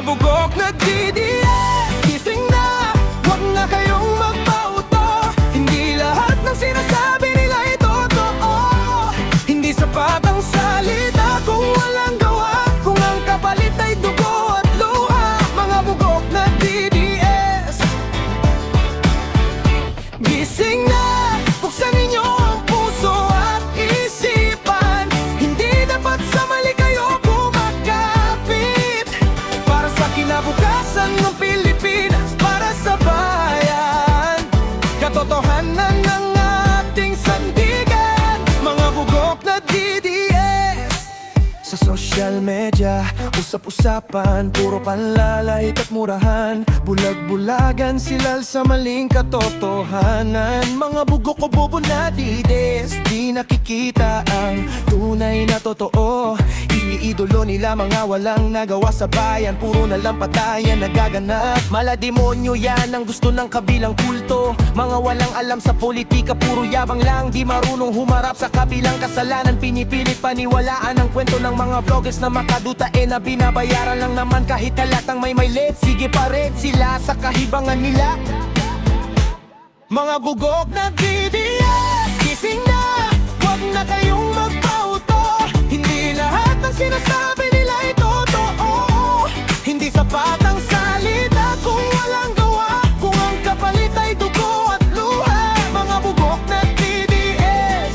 bugok na DDS, gising na, huwag na kayong magpauto. Hindi lahat ng sinasabi nila ay totoo. Hindi sapat ang salita kung walang gawa, kung ang kapalit ay dugo at luha. Mga bugok na DDS, gising na, buksan ninyo ang puso at isipan. Hindi dapat sa mali kayo kumakapit. Para sa kinabukasan ng Pilipinas, para sa bayan, katotohanan ng ating sandigan. Mga bugok na DDS. Sa social media, usap-usapan, puro panlalait at murahan. Bulag-bulagan sila sa maling katotohanan. Mga bugok o bobo na DDS, di nakikita ang tunay na totoo. Iniidolo nila mga walang nagawa sa bayan, puro na lang patayan nagaganap. Malademonyo yan ang gusto ng kabilang kulto. Mga walang alam sa politika, puro yabang lang, di marunong humarap sa kabilang kasalanan. Pinipilit paniwalaan ang kwento ng mga vloggers na makaduta, na binabayaran lang naman kahit halatang may late. Sige pa rin sila sa kahibangan nila. Mga bugok na DDS, gising na, huwag na kayong magpauto. Hindi lahat ng sinasabi nila ay totoo. Hindi sapat ang salita kung walang gawa, kung ang kapalit ay dugo at luha. Mga bugok na DDS,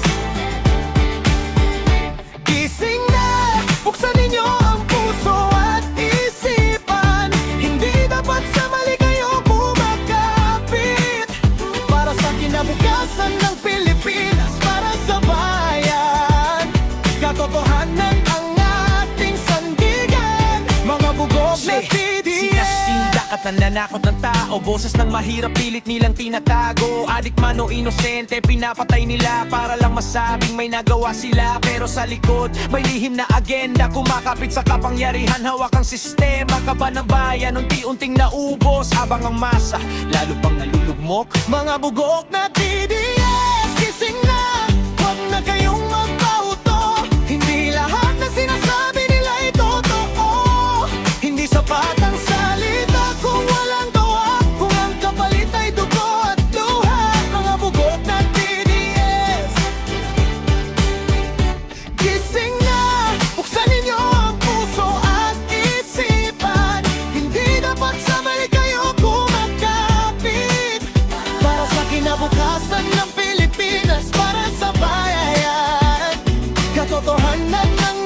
gising na, buksan ninyo ang puso at isipan. Hindi dapat sa mali kayo kumakapit. Para sa kinabukasan ng Pilipinas, para sa bayan, katotohanan ang ating sandigan. Mga bugok na DDS. Sinasindak at nananakot ng tao, boses ng mahirap pilit nilang tinatago. Adik man o inosente, pinapatay nila para lang masabing may nagawa sila. Pero sa likod, may lihim na agenda, kumakapit sa kapangyarihan, hawak ang sistema. Kaban ng bayan, unti-unting naubos, habang ang masa lalo pang nalulugmok. Mga bugok na DDS, gising na, huwag na kayong magpauto. Hindi lahat na sinasabi nila ay totoo. Hindi sapat ang salita kung walang gawa, kung ang kapalit ay dugo at luha. Mga bugok na DDS, gising na, buksan ninyo ang puso at isipan. Hindi dapat sa mali kayo kumakapit. Para sa kinabukasan ng Pilipinas, para sa bayan, katotohanan ng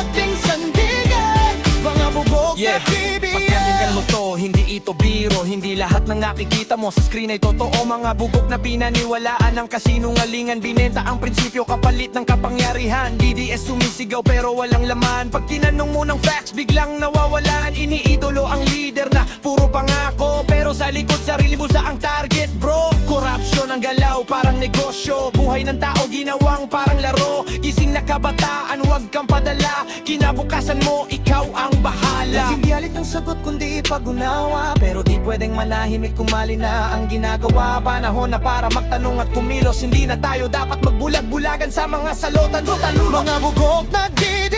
ating sandigan. Mga bugok na DDS. Pagkalingan mo to, hindi ito biro. Hindi lahat ng nakikita mo sa screen ay totoo. Mga bugok na pinaniwalaan ng kasinungalingan. Binenta ang prinsipyo kapalit ng kapangyarihan. DDS sumisigaw pero walang laman. Pag tinanong mo ng facts, biglang nawawalan. Iniidolo ang leader na puro pangako, pero sa likod sarili bulsa ang target, bro. Corruption ang galaw, parang negosyo. Buhay ng tao ginawang parang laro. Gising na kabataan, huwag kang padala. Kinabukasan mo, ikaw ang bahala. Hindi alit ang sagot kundi ipag-unawa, pero di pwedeng manahimik kung mali na ang ginagawa. Panahon na para magtanong at kumilos. Hindi na tayo dapat magbulag-bulagan sa mga salotan. Mga bugok na DDS,